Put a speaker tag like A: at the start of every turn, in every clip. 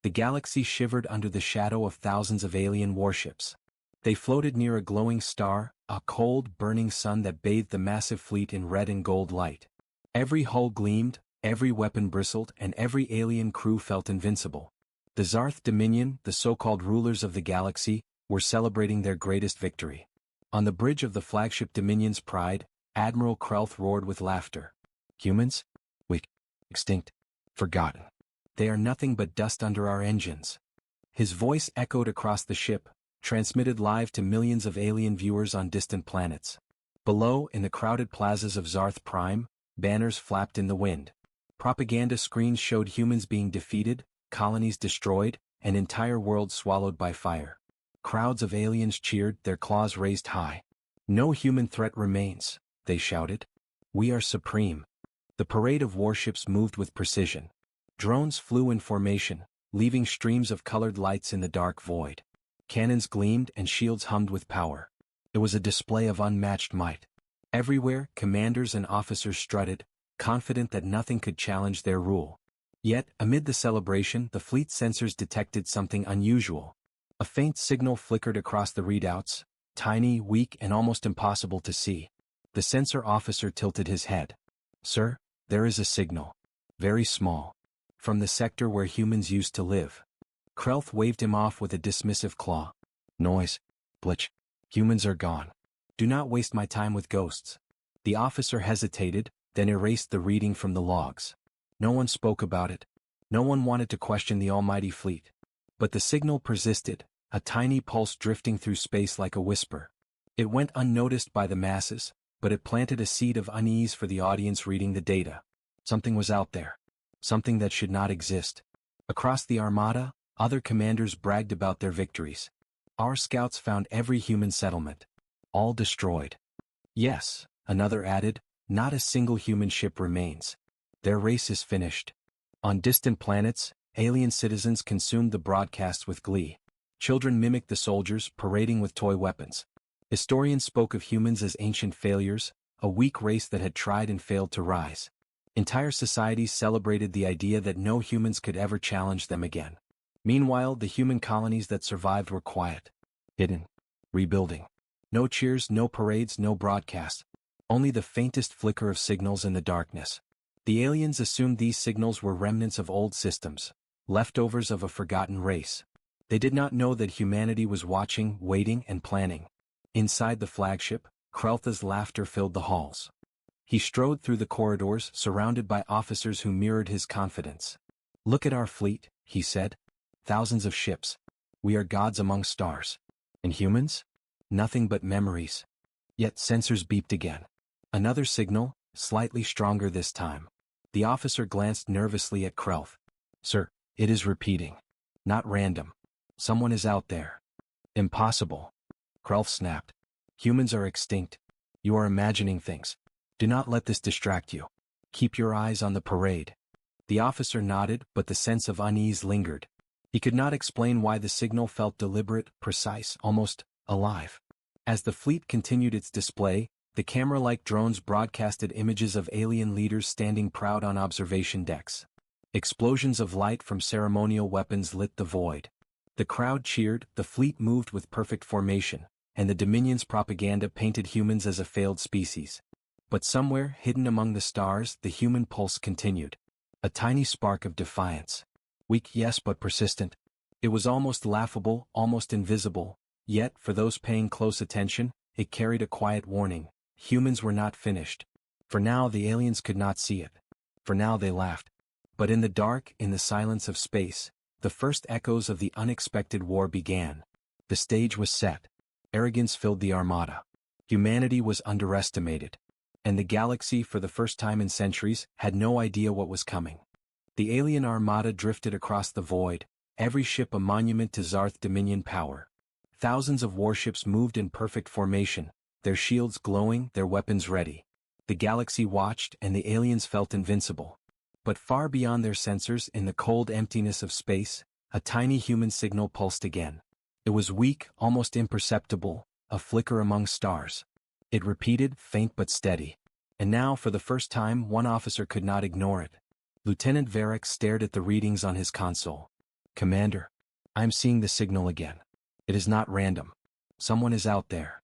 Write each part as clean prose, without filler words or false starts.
A: The galaxy shivered under the shadow of thousands of alien warships. They floated near a glowing star, a cold, burning sun that bathed the massive fleet in red and gold light. Every hull gleamed, every weapon bristled, and every alien crew felt invincible. The Zarth Dominion, the so-called rulers of the galaxy, were celebrating their greatest victory. On the bridge of the flagship Dominion's Pride, Admiral Krelth roared with laughter. Humans? Weak, extinct, forgotten. They are nothing but dust under our engines. His voice echoed across the ship, transmitted live to millions of alien viewers on distant planets. Below, in the crowded plazas of Zarth Prime, banners flapped in the wind. Propaganda screens showed humans being defeated, colonies destroyed, and entire worlds swallowed by fire. Crowds of aliens cheered, their claws raised high. No human threat remains, they shouted. We are supreme. The parade of warships moved with precision. Drones flew in formation, leaving streams of colored lights in the dark void. Cannons gleamed and shields hummed with power. It was a display of unmatched might. Everywhere, commanders and officers strutted, confident that nothing could challenge their rule. Yet, amid the celebration, the fleet sensors detected something unusual. A faint signal flickered across the readouts, tiny, weak, and almost impossible to see. The sensor officer tilted his head. Sir, there is a signal. Very small. From the sector where humans used to live. Krelth waved him off with a dismissive claw. Noise. Glitch. Humans are gone. Do not waste my time with ghosts. The officer hesitated, then erased the reading from the logs. No one spoke about it. No one wanted to question the almighty fleet. But the signal persisted, a tiny pulse drifting through space like a whisper. It went unnoticed by the masses, but it planted a seed of unease for the audience reading the data. Something was out there. Something that should not exist. Across the Armada, other commanders bragged about their victories. Our scouts found every human settlement. All destroyed. Yes, another added, not a single human ship remains. Their race is finished. On distant planets, alien citizens consumed the broadcasts with glee. Children mimicked the soldiers, parading with toy weapons. Historians spoke of humans as ancient failures, a weak race that had tried and failed to rise. Entire societies celebrated the idea that no humans could ever challenge them again. Meanwhile, the human colonies that survived were quiet, hidden, rebuilding. No cheers, no parades, no broadcasts. Only the faintest flicker of signals in the darkness. The aliens assumed these signals were remnants of old systems, leftovers of a forgotten race. They did not know that humanity was watching, waiting, and planning. Inside the flagship, Krelth's laughter filled the halls. He strode through the corridors, surrounded by officers who mirrored his confidence. Look at our fleet, he said. Thousands of ships. We are gods among stars. And humans? Nothing but memories. Yet sensors beeped again. Another signal, slightly stronger this time. The officer glanced nervously at Krelth. Sir, it is repeating. Not random. Someone is out there. Impossible. Krelth snapped. Humans are extinct. You are imagining things. Do not let this distract you. Keep your eyes on the parade. The officer nodded, but the sense of unease lingered. He could not explain why the signal felt deliberate, precise, almost alive. As the fleet continued its display, the camera-like drones broadcasted images of alien leaders standing proud on observation decks. Explosions of light from ceremonial weapons lit the void. The crowd cheered, the fleet moved with perfect formation, and the Dominion's propaganda painted humans as a failed species. But somewhere, hidden among the stars, the human pulse continued. A tiny spark of defiance. Weak, yes, but persistent. It was almost laughable, almost invisible. Yet, for those paying close attention, it carried a quiet warning. Humans were not finished. For now, the aliens could not see it. For now, they laughed. But in the dark, in the silence of space, the first echoes of the unexpected war began. The stage was set. Arrogance filled the Armada. Humanity was underestimated. And the galaxy, for the first time in centuries, had no idea what was coming. The alien Armada drifted across the void, every ship a monument to Zarth Dominion power. Thousands of warships moved in perfect formation, their shields glowing, their weapons ready. The galaxy watched, and the aliens felt invincible. But far beyond their sensors, in the cold emptiness of space, a tiny human signal pulsed again. It was weak, almost imperceptible, a flicker among stars. It repeated, faint but steady. And now, for the first time, one officer could not ignore it. Lieutenant Varric stared at the readings on his console. Commander, I am seeing the signal again. It is not random. Someone is out there.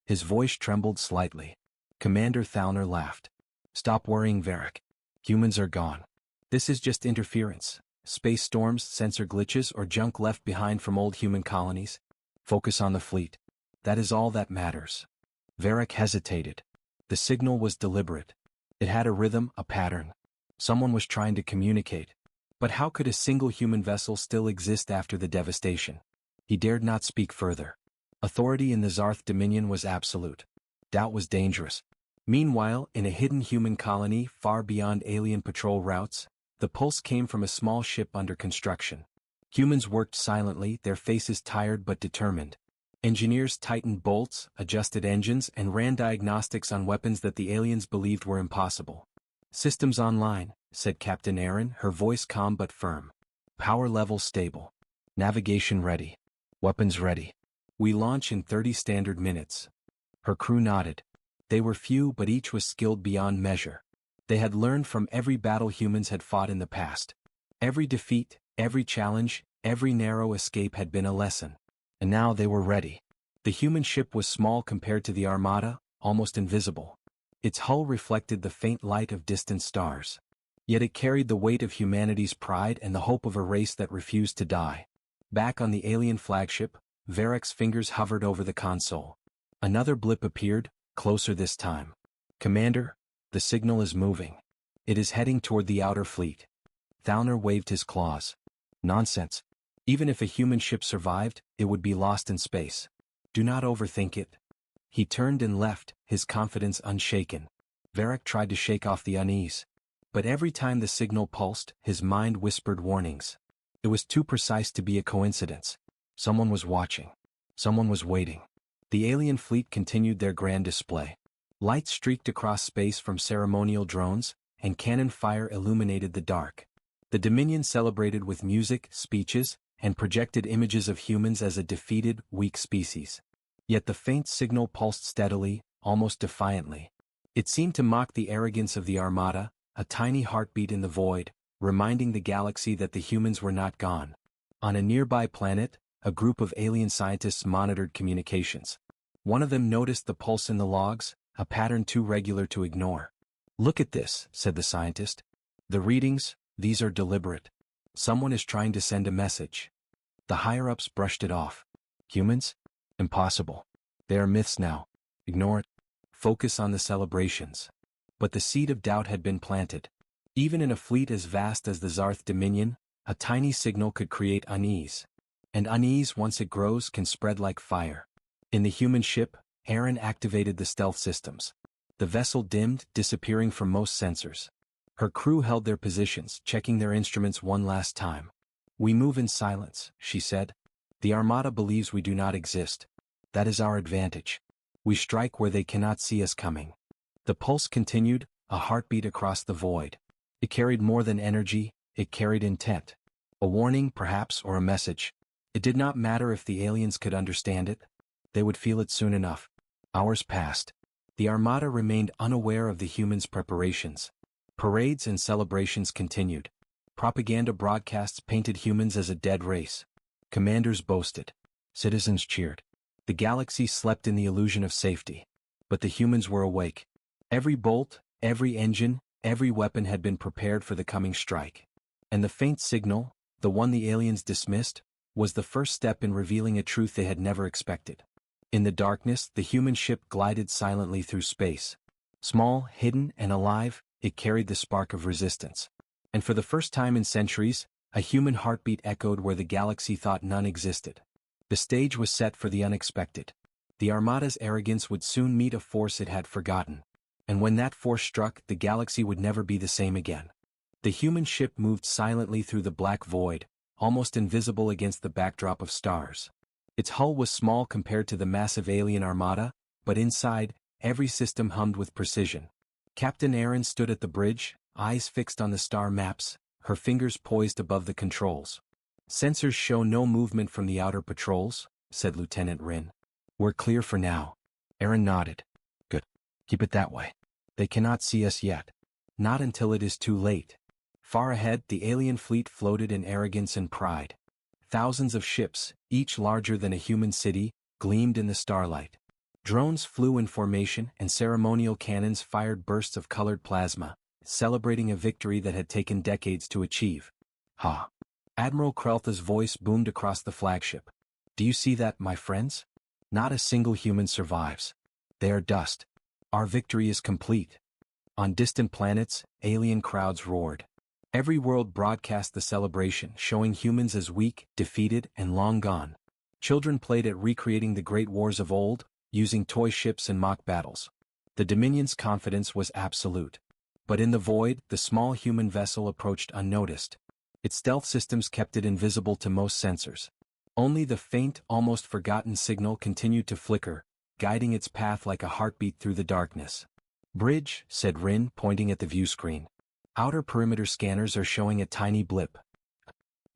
A: His voice trembled slightly. Commander Thalner laughed. Stop worrying, Varric. Humans are gone. This is just interference. Space storms, sensor glitches, or junk left behind from old human colonies. Focus on the fleet. That is all that matters. Varric hesitated. The signal was deliberate. It had a rhythm, a pattern. Someone was trying to communicate. But how could a single human vessel still exist after the devastation? He dared not speak further. Authority in the Zarth Dominion was absolute. Doubt was dangerous. Meanwhile, in a hidden human colony far beyond alien patrol routes, the pulse came from a small ship under construction. Humans worked silently, their faces tired but determined. Engineers tightened bolts, adjusted engines, and ran diagnostics on weapons that the aliens believed were impossible. Systems online, said Captain Aaron, her voice calm but firm. Power level stable. Navigation ready. Weapons ready. We launch in 30 standard minutes. Her crew nodded. They were few, but each was skilled beyond measure. They had learned from every battle humans had fought in the past. Every defeat, every challenge, every narrow escape had been a lesson. And now they were ready. The human ship was small compared to the Armada, almost invisible. Its hull reflected the faint light of distant stars. Yet it carried the weight of humanity's pride and the hope of a race that refused to die. Back on the alien flagship, Varric's fingers hovered over the console. Another blip appeared, closer this time. Commander, the signal is moving. It is heading toward the outer fleet. Thalner waved his claws. Nonsense. Even if a human ship survived, it would be lost in space. Do not overthink it. He turned and left, his confidence unshaken. Varric tried to shake off the unease. But every time the signal pulsed, his mind whispered warnings. It was too precise to be a coincidence. Someone was watching. Someone was waiting. The alien fleet continued their grand display. Lights streaked across space from ceremonial drones, and cannon fire illuminated the dark. The Dominion celebrated with music, speeches, and projected images of humans as a defeated, weak species. Yet the faint signal pulsed steadily, almost defiantly. It seemed to mock the arrogance of the Armada, a tiny heartbeat in the void, reminding the galaxy that the humans were not gone. On a nearby planet, a group of alien scientists monitored communications. One of them noticed the pulse in the logs, a pattern too regular to ignore. Look at this, said the scientist. The readings, these are deliberate. Someone is trying to send a message. The higher-ups brushed it off. Humans? Impossible. They are myths now. Ignore it. Focus on the celebrations. But the seed of doubt had been planted. Even in a fleet as vast as the Zarth Dominion, a tiny signal could create unease. And unease, once it grows, can spread like fire. In the human ship, Aaron activated the stealth systems. The vessel dimmed, disappearing from most sensors. Her crew held their positions, checking their instruments one last time. We move in silence, she said. The Armada believes we do not exist. That is our advantage. We strike where they cannot see us coming. The pulse continued, a heartbeat across the void. It carried more than energy, it carried intent. A warning, perhaps, or a message. It did not matter if the aliens could understand it. They would feel it soon enough. Hours passed. The Armada remained unaware of the humans' preparations. Parades and celebrations continued. Propaganda broadcasts painted humans as a dead race. Commanders boasted. Citizens cheered. The galaxy slept in the illusion of safety. But the humans were awake. Every bolt, every engine, every weapon had been prepared for the coming strike. And the faint signal, the one the aliens dismissed, was the first step in revealing a truth they had never expected. In the darkness, the human ship glided silently through space. Small, hidden, and alive, it carried the spark of resistance. And for the first time in centuries, a human heartbeat echoed where the galaxy thought none existed. The stage was set for the unexpected. The Armada's arrogance would soon meet a force it had forgotten. And when that force struck, the galaxy would never be the same again. The human ship moved silently through the black void, almost invisible against the backdrop of stars. Its hull was small compared to the massive alien Armada, but inside, every system hummed with precision. Captain Aaron stood at the bridge, eyes fixed on the star maps, her fingers poised above the controls. Sensors show no movement from the outer patrols, said Lieutenant Rin. We're clear for now. Aaron nodded. Good. Keep it that way. They cannot see us yet. Not until it is too late. Far ahead, the alien fleet floated in arrogance and pride. Thousands of ships, each larger than a human city, gleamed in the starlight. Drones flew in formation and ceremonial cannons fired bursts of colored plasma, celebrating a victory that had taken decades to achieve. Ha! Admiral Kreltha's voice boomed across the flagship. Do you see that, my friends? Not a single human survives. They are dust. Our victory is complete. On distant planets, alien crowds roared. Every world broadcast the celebration, showing humans as weak, defeated, and long gone. Children played at recreating the great wars of old, using toy ships and mock battles. The Dominion's confidence was absolute. But in the void, the small human vessel approached unnoticed. Its stealth systems kept it invisible to most sensors. Only the faint, almost forgotten signal continued to flicker, guiding its path like a heartbeat through the darkness. Bridge, said Rin, pointing at the view screen. Outer perimeter scanners are showing a tiny blip.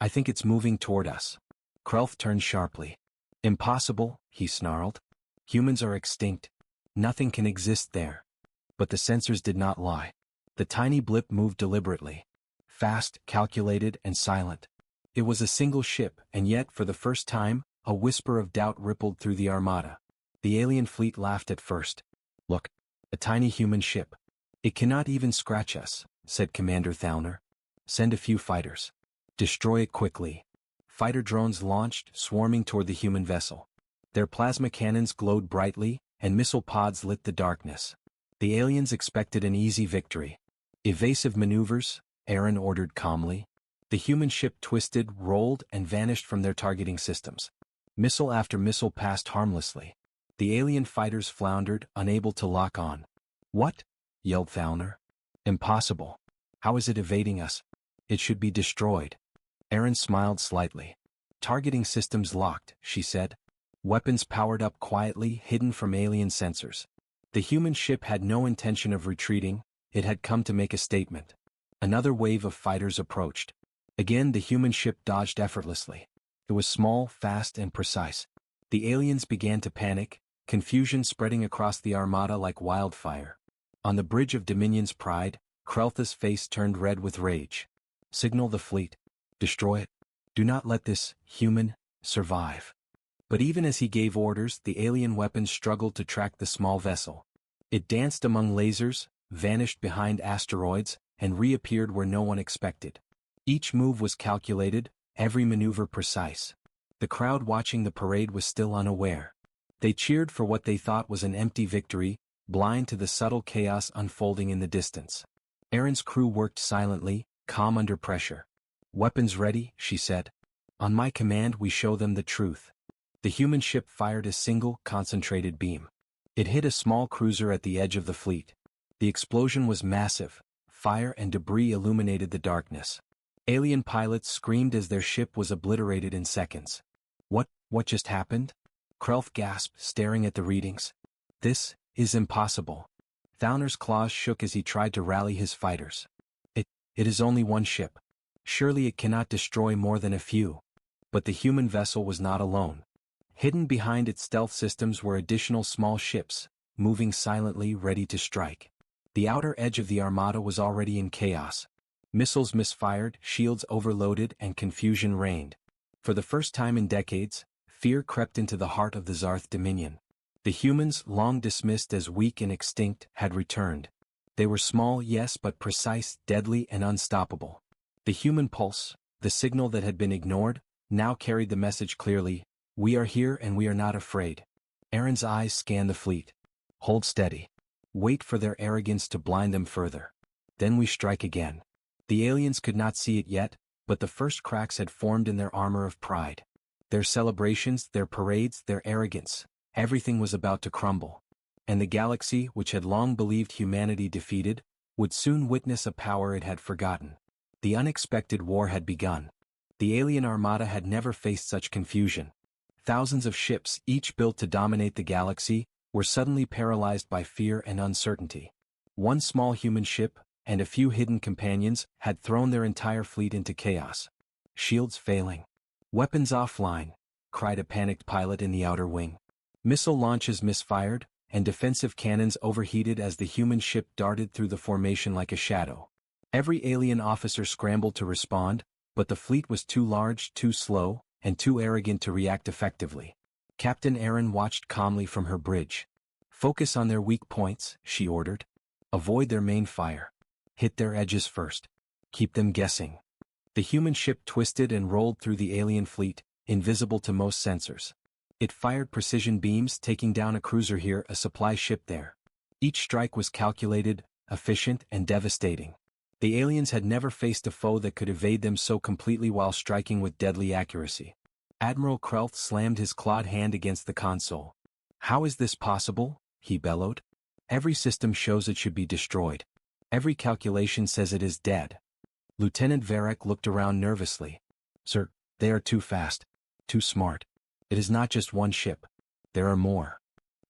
A: I think it's moving toward us. Krelth turned sharply. Impossible, he snarled. Humans are extinct. Nothing can exist there. But the sensors did not lie. The tiny blip moved deliberately. Fast, calculated, and silent. It was a single ship, and yet, for the first time, a whisper of doubt rippled through the Armada. The alien fleet laughed at first. Look, a tiny human ship. It cannot even scratch us, said Commander Thauner. Send a few fighters. Destroy it quickly. Fighter drones launched, swarming toward the human vessel. Their plasma cannons glowed brightly, and missile pods lit the darkness. The aliens expected an easy victory. Evasive maneuvers, Aaron ordered calmly. The human ship twisted, rolled, and vanished from their targeting systems. Missile after missile passed harmlessly. The alien fighters floundered, unable to lock on. What? Yelled Thauner. Impossible. How is it evading us? It should be destroyed. Aaron smiled slightly. Targeting systems locked, she said. Weapons powered up quietly, hidden from alien sensors. The human ship had no intention of retreating, it had come to make a statement. Another wave of fighters approached. Again the human ship dodged effortlessly. It was small, fast, and precise. The aliens began to panic, confusion spreading across the Armada like wildfire. On the bridge of Dominion's Pride, Kreltha's face turned red with rage. Signal the fleet. Destroy it. Do not let this human survive. But even as he gave orders, the alien weapons struggled to track the small vessel. It danced among lasers, vanished behind asteroids, and reappeared where no one expected. Each move was calculated, every maneuver precise. The crowd watching the parade was still unaware. They cheered for what they thought was an empty victory, blind to the subtle chaos unfolding in the distance. Aaron's crew worked silently, calm under pressure. Weapons ready, she said. On my command we show them the truth. The human ship fired a single, concentrated beam. It hit a small cruiser at the edge of the fleet. The explosion was massive. Fire and debris illuminated the darkness. Alien pilots screamed as their ship was obliterated in seconds. What just happened? Krelth gasped, staring at the readings. This is impossible. Thauner's claws shook as he tried to rally his fighters. It is only one ship. Surely it cannot destroy more than a few. But the human vessel was not alone. Hidden behind its stealth systems were additional small ships, moving silently, ready to strike. The outer edge of the Armada was already in chaos. Missiles misfired, shields overloaded, and confusion reigned. For the first time in decades, fear crept into the heart of the Zarth Dominion. The humans, long dismissed as weak and extinct, had returned. They were small, yes, but precise, deadly, and unstoppable. The human pulse, the signal that had been ignored, now carried the message clearly. We are here and we are not afraid. Aaron's eyes scanned the fleet. Hold steady. Wait for their arrogance to blind them further. Then we strike again. The aliens could not see it yet, but the first cracks had formed in their armor of pride. Their celebrations, their parades, their arrogance, everything was about to crumble. And the galaxy, which had long believed humanity defeated, would soon witness a power it had forgotten. The unexpected war had begun. The alien armada had never faced such confusion. Thousands of ships, each built to dominate the galaxy, were suddenly paralyzed by fear and uncertainty. One small human ship, and a few hidden companions, had thrown their entire fleet into chaos. Shields failing. Weapons offline, cried a panicked pilot in the outer wing. Missile launches misfired, and defensive cannons overheated as the human ship darted through the formation like a shadow. Every alien officer scrambled to respond, but the fleet was too large, too slow, and too arrogant to react effectively. Captain Erin watched calmly from her bridge. Focus on their weak points, she ordered. Avoid their main fire. Hit their edges first. Keep them guessing. The human ship twisted and rolled through the alien fleet, invisible to most sensors. It fired precision beams, taking down a cruiser here, a supply ship there. Each strike was calculated, efficient, and devastating. The aliens had never faced a foe that could evade them so completely while striking with deadly accuracy. Admiral Krelth slammed his clawed hand against the console. How is this possible? He bellowed. Every system shows it should be destroyed. Every calculation says it is dead. Lieutenant Varek looked around nervously. Sir, they are too fast. Too smart. It is not just one ship. There are more.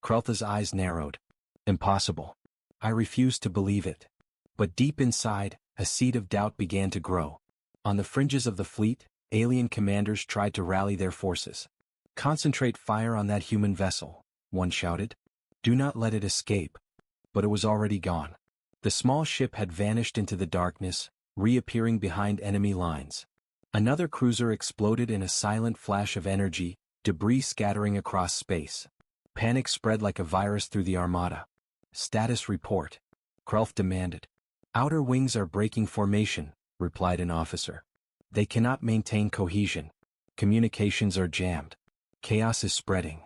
A: Krelth's eyes narrowed. Impossible. I refuse to believe it. But deep inside, a seed of doubt began to grow. On the fringes of the fleet, alien commanders tried to rally their forces. Concentrate fire on that human vessel, one shouted. Do not let it escape. But it was already gone. The small ship had vanished into the darkness, reappearing behind enemy lines. Another cruiser exploded in a silent flash of energy, debris scattering across space. Panic spread like a virus through the Armada. Status report. Krelth demanded. Outer wings are breaking formation, replied an officer. They cannot maintain cohesion. Communications are jammed. Chaos is spreading.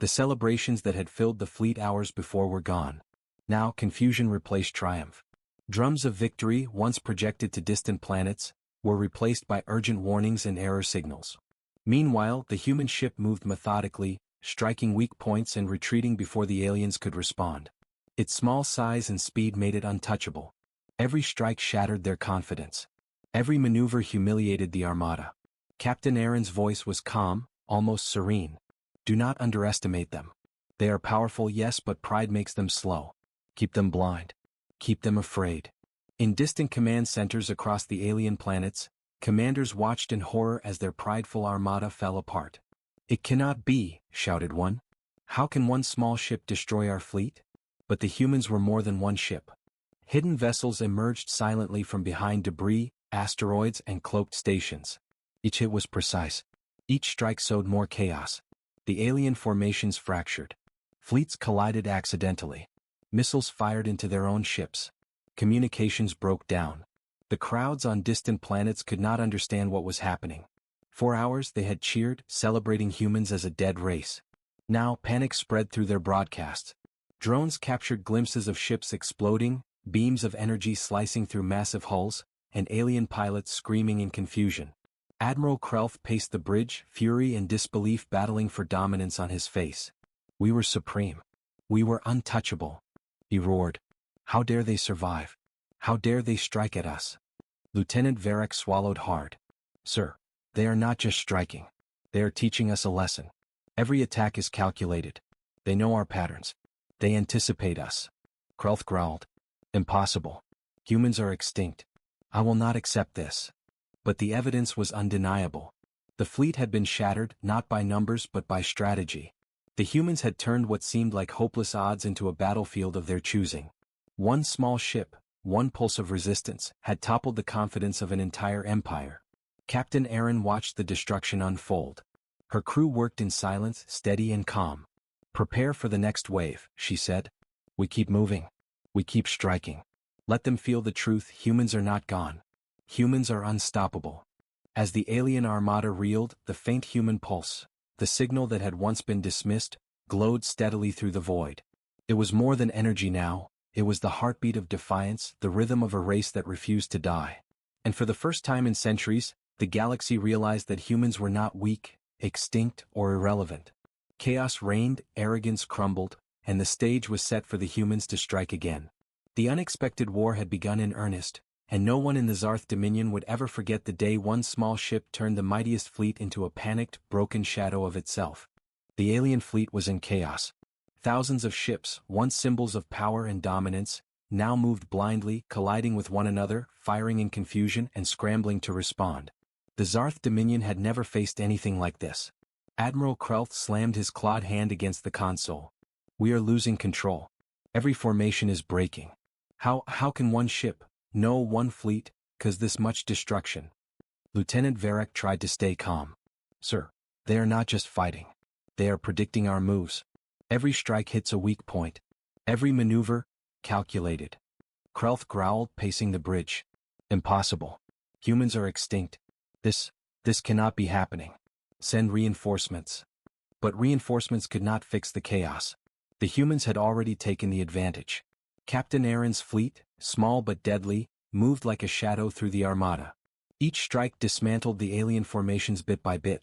A: The celebrations that had filled the fleet hours before were gone. Now confusion replaced triumph. Drums of victory, once projected to distant planets, were replaced by urgent warnings and error signals. Meanwhile, the human ship moved methodically, striking weak points and retreating before the aliens could respond. Its small size and speed made it untouchable. Every strike shattered their confidence. Every maneuver humiliated the Armada. Captain Erin's voice was calm, almost serene. Do not underestimate them. They are powerful, yes, but pride makes them slow. Keep them blind. Keep them afraid. In distant command centers across the alien planets, commanders watched in horror as their prideful armada fell apart. It cannot be, shouted one. How can one small ship destroy our fleet? But the humans were more than one ship. Hidden vessels emerged silently from behind debris, asteroids, and cloaked stations. Each hit was precise. Each strike sowed more chaos. The alien formations fractured. Fleets collided accidentally. Missiles fired into their own ships. Communications broke down. The crowds on distant planets could not understand what was happening. For hours they had cheered, celebrating humans as a dead race. Now panic spread through their broadcasts. Drones captured glimpses of ships exploding, beams of energy slicing through massive hulls, and alien pilots screaming in confusion. Admiral Krelth paced the bridge, fury and disbelief battling for dominance on his face. We were supreme. We were untouchable. He roared. How dare they survive? How dare they strike at us? Lieutenant Varek swallowed hard. Sir, they are not just striking. They are teaching us a lesson. Every attack is calculated. They know our patterns. They anticipate us. Krelth growled. Impossible. Humans are extinct. I will not accept this. But the evidence was undeniable. The fleet had been shattered, not by numbers but by strategy. The humans had turned what seemed like hopeless odds into a battlefield of their choosing. One small ship, one pulse of resistance, had toppled the confidence of an entire empire. Captain Erin watched the destruction unfold. Her crew worked in silence, steady and calm. Prepare for the next wave, she said. We keep moving. We keep striking. Let them feel the truth, humans are not gone. Humans are unstoppable. As the alien armada reeled, the faint human pulse, the signal that had once been dismissed, glowed steadily through the void. It was more than energy now, it was the heartbeat of defiance, the rhythm of a race that refused to die. And for the first time in centuries, the galaxy realized that humans were not weak, extinct, or irrelevant. Chaos reigned, arrogance crumbled, and the stage was set for the humans to strike again. The unexpected war had begun in earnest, and no one in the Zarth Dominion would ever forget the day one small ship turned the mightiest fleet into a panicked, broken shadow of itself. The alien fleet was in chaos. Thousands of ships, once symbols of power and dominance, now moved blindly, colliding with one another, firing in confusion and scrambling to respond. The Zarth Dominion had never faced anything like this. Admiral Krelth slammed his clawed hand against the console. We are losing control. Every formation is breaking. How can one ship, no one fleet, cause this much destruction? Lieutenant Varek tried to stay calm. Sir, they are not just fighting. They are predicting our moves. Every strike hits a weak point. Every maneuver, calculated. Krelth growled, pacing the bridge. Impossible. Humans are extinct. This cannot be happening. Send reinforcements. But reinforcements could not fix the chaos. The humans had already taken the advantage. Captain Aaron's fleet, small but deadly, moved like a shadow through the Armada. Each strike dismantled the alien formations bit by bit.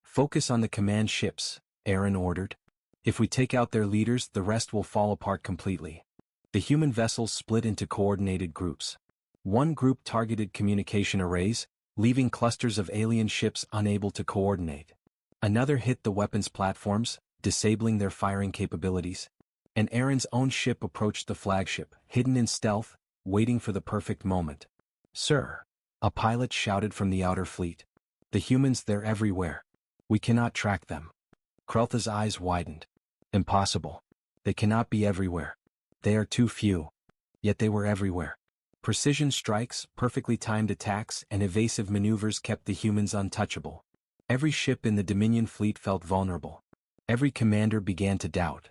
A: Focus on the command ships, Aaron ordered. If we take out their leaders, the rest will fall apart completely. The human vessels split into coordinated groups. One group targeted communication arrays, leaving clusters of alien ships unable to coordinate. Another hit the weapons platforms, disabling their firing capabilities. And Aaron's own ship approached the flagship, hidden in stealth, waiting for the perfect moment. Sir, a pilot shouted from the outer fleet. The humans, they're everywhere. We cannot track them. Krelth's eyes widened. Impossible. They cannot be everywhere. They are too few. Yet they were everywhere. Precision strikes, perfectly timed attacks, and evasive maneuvers kept the humans untouchable. Every ship in the Dominion fleet felt vulnerable. Every commander began to doubt.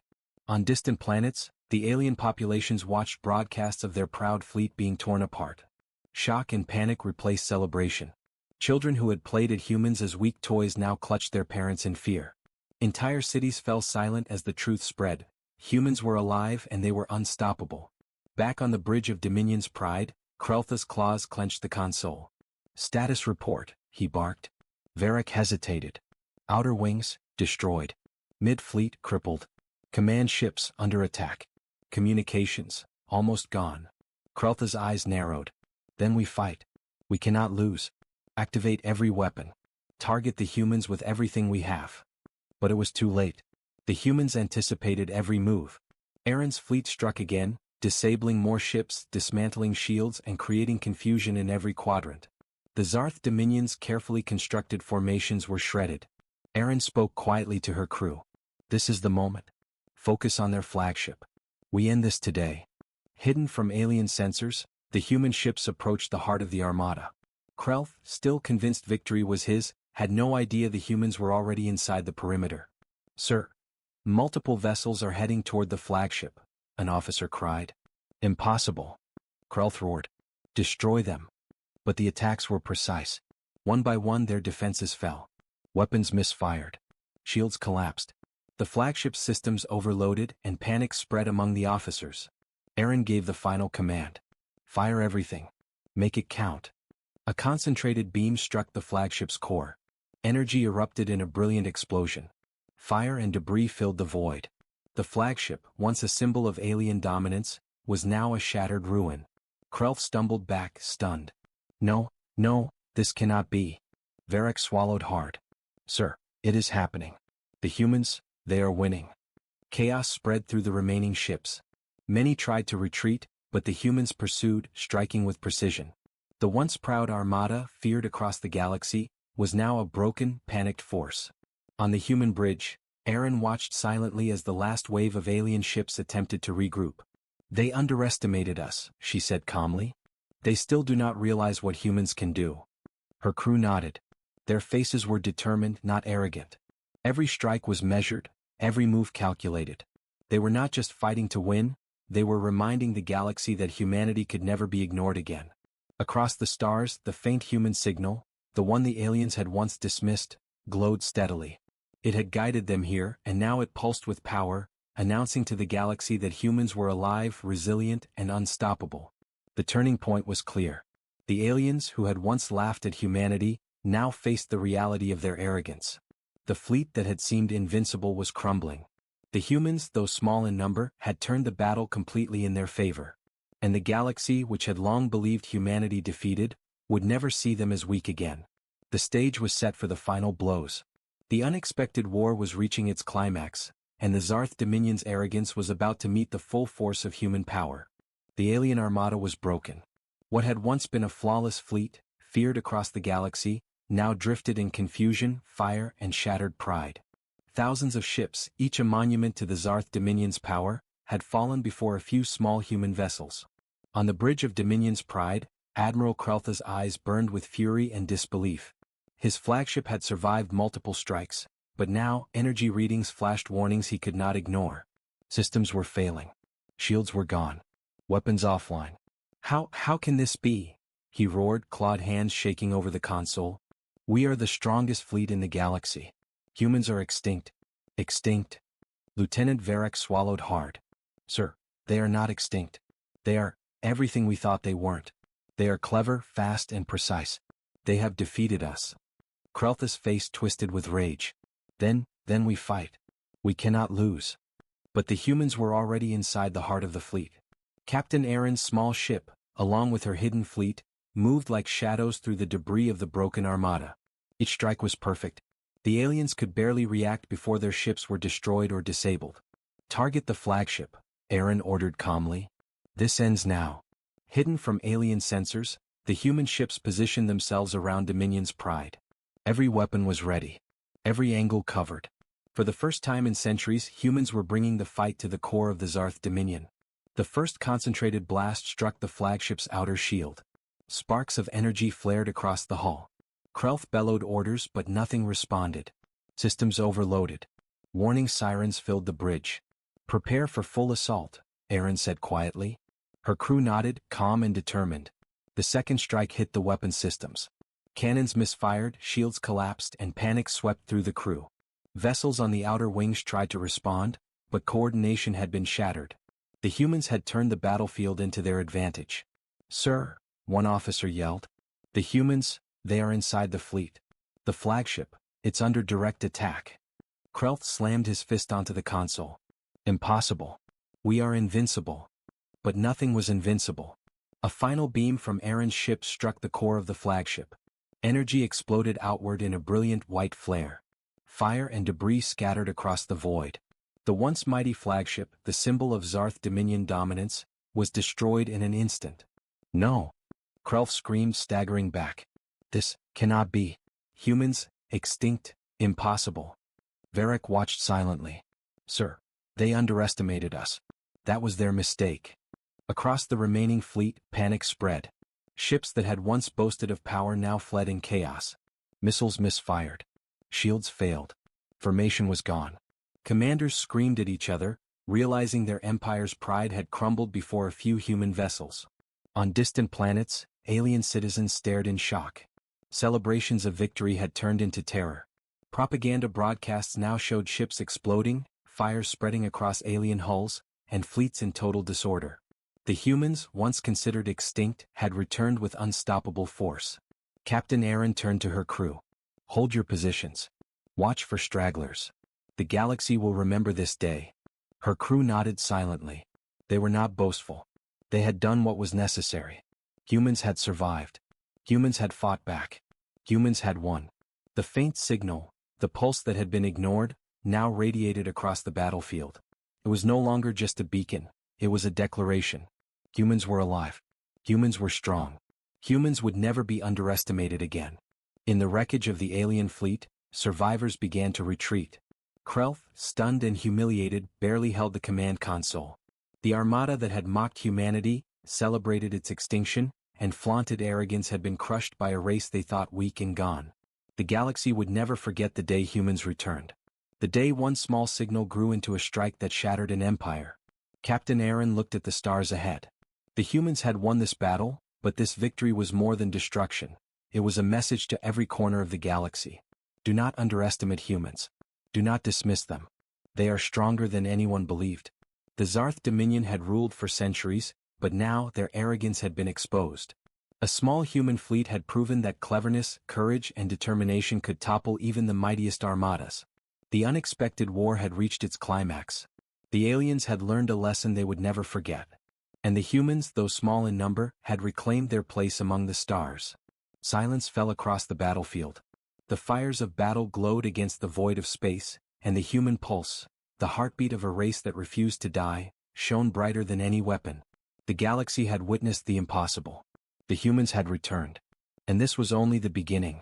A: On distant planets, the alien populations watched broadcasts of their proud fleet being torn apart. Shock and panic replaced celebration. Children who had played at humans as weak toys now clutched their parents in fear. Entire cities fell silent as the truth spread. Humans were alive and they were unstoppable. Back on the bridge of Dominion's pride, Krelth's claws clenched the console. Status report, he barked. Varric hesitated. Outer wings, destroyed. Mid-fleet, crippled. Command ships, under attack. Communications, almost gone. Krelth's eyes narrowed. Then we fight. We cannot lose. Activate every weapon. Target the humans with everything we have. But it was too late. The humans anticipated every move. Aaron's fleet struck again, disabling more ships, dismantling shields, and creating confusion in every quadrant. The Zarth Dominion's carefully constructed formations were shredded. Aaron spoke quietly to her crew. This is the moment. Focus on their flagship. We end this today. Hidden from alien sensors, the human ships approached the heart of the Armada. Krelth, still convinced victory was his, had no idea the humans were already inside the perimeter. Sir, multiple vessels are heading toward the flagship, an officer cried. Impossible. Krelth roared. Destroy them. But the attacks were precise. One by one their defenses fell. Weapons misfired. Shields collapsed. The flagship's systems overloaded and panic spread among the officers. Aaron gave the final command. Fire everything. Make it count. A concentrated beam struck the flagship's core. Energy erupted in a brilliant explosion. Fire and debris filled the void. The flagship, once a symbol of alien dominance, was now a shattered ruin. Krelth stumbled back, stunned. No, this cannot be. Varric swallowed hard. Sir, it is happening. The humans, they are winning. Chaos spread through the remaining ships. Many tried to retreat, but the humans pursued, striking with precision. The once proud Armada, feared across the galaxy, was now a broken, panicked force. On the human bridge, Aaron watched silently as the last wave of alien ships attempted to regroup. They underestimated us, she said calmly. They still do not realize what humans can do. Her crew nodded. Their faces were determined, not arrogant. Every strike was measured, every move calculated. They were not just fighting to win, they were reminding the galaxy that humanity could never be ignored again. Across the stars, the faint human signal, the one the aliens had once dismissed, glowed steadily. It had guided them here, and now it pulsed with power, announcing to the galaxy that humans were alive, resilient, and unstoppable. The turning point was clear. The aliens, who had once laughed at humanity, now faced the reality of their arrogance. The fleet that had seemed invincible was crumbling. The humans, though small in number, had turned the battle completely in their favor. And the galaxy, which had long believed humanity defeated, would never see them as weak again. The stage was set for the final blows. The unexpected war was reaching its climax, and the Zarth Dominion's arrogance was about to meet the full force of human power. The alien armada was broken. What had once been a flawless fleet, feared across the galaxy, now drifted in confusion, fire, and shattered pride. Thousands of ships, each a monument to the Zarth Dominion's power, had fallen before a few small human vessels. On the bridge of Dominion's pride, Admiral Krelth's eyes burned with fury and disbelief. His flagship had survived multiple strikes, but now energy readings flashed warnings he could not ignore. Systems were failing. Shields were gone. Weapons offline. How can this be? He roared, clawed hands shaking over the console. We are the strongest fleet in the galaxy. Humans are extinct. Extinct? Lieutenant Varric swallowed hard. Sir, they are not extinct. They are everything we thought they weren't. They are clever, fast, and precise. They have defeated us. Krelth's face twisted with rage. Then we fight. We cannot lose. But the humans were already inside the heart of the fleet. Captain Aaron's small ship, along with her hidden fleet, moved like shadows through the debris of the broken Armada. Each strike was perfect. The aliens could barely react before their ships were destroyed or disabled. Target the flagship, Aaron ordered calmly. This ends now. Hidden from alien sensors, the human ships positioned themselves around Dominion's pride. Every weapon was ready. Every angle covered. For the first time in centuries, humans were bringing the fight to the core of the Zarth Dominion. The first concentrated blast struck the flagship's outer shield. Sparks of energy flared across the hull. Krelth bellowed orders, but nothing responded. Systems overloaded. Warning sirens filled the bridge. Prepare for full assault, Aaron said quietly. Her crew nodded, calm and determined. The second strike hit the weapon systems. Cannons misfired, shields collapsed, and panic swept through the crew. Vessels on the outer wings tried to respond, but coordination had been shattered. The humans had turned the battlefield into their advantage. Sir, one officer yelled. The humans, they are inside the fleet. The flagship, it's under direct attack. Krelth slammed his fist onto the console. Impossible. We are invincible. But nothing was invincible. A final beam from Aaron's ship struck the core of the flagship. Energy exploded outward in a brilliant white flare. Fire and debris scattered across the void. The once mighty flagship, the symbol of Zarth Dominion dominance, was destroyed in an instant. No! Krelth screamed, staggering back. This cannot be. Humans, extinct, impossible. Varric watched silently. Sir, they underestimated us. That was their mistake. Across the remaining fleet, panic spread. Ships that had once boasted of power now fled in chaos. Missiles misfired. Shields failed. Formation was gone. Commanders screamed at each other, realizing their empire's pride had crumbled before a few human vessels. On distant planets, alien citizens stared in shock. Celebrations of victory had turned into terror. Propaganda broadcasts now showed ships exploding, fires spreading across alien hulls, and fleets in total disorder. The humans, once considered extinct, had returned with unstoppable force. Captain Aaron turned to her crew. Hold your positions. Watch for stragglers. The galaxy will remember this day. Her crew nodded silently. They were not boastful. They had done what was necessary. Humans had survived. Humans had fought back. Humans had won. The faint signal, the pulse that had been ignored, now radiated across the battlefield. It was no longer just a beacon. It was a declaration. Humans were alive. Humans were strong. Humans would never be underestimated again. In the wreckage of the alien fleet, survivors began to retreat. Krelth, stunned and humiliated, barely held the command console. The armada that had mocked humanity, celebrated its extinction, and flaunted arrogance had been crushed by a race they thought weak and gone. The galaxy would never forget the day humans returned. The day one small signal grew into a strike that shattered an empire. Captain Aaron looked at the stars ahead. The humans had won this battle, but this victory was more than destruction. It was a message to every corner of the galaxy. Do not underestimate humans. Do not dismiss them. They are stronger than anyone believed. The Zarth Dominion had ruled for centuries, but now their arrogance had been exposed. A small human fleet had proven that cleverness, courage, and determination could topple even the mightiest armadas. The unexpected war had reached its climax. The aliens had learned a lesson they would never forget. And the humans, though small in number, had reclaimed their place among the stars. Silence fell across the battlefield. The fires of battle glowed against the void of space, and the human pulse, the heartbeat of a race that refused to die, shone brighter than any weapon. The galaxy had witnessed the impossible. The humans had returned. And this was only the beginning.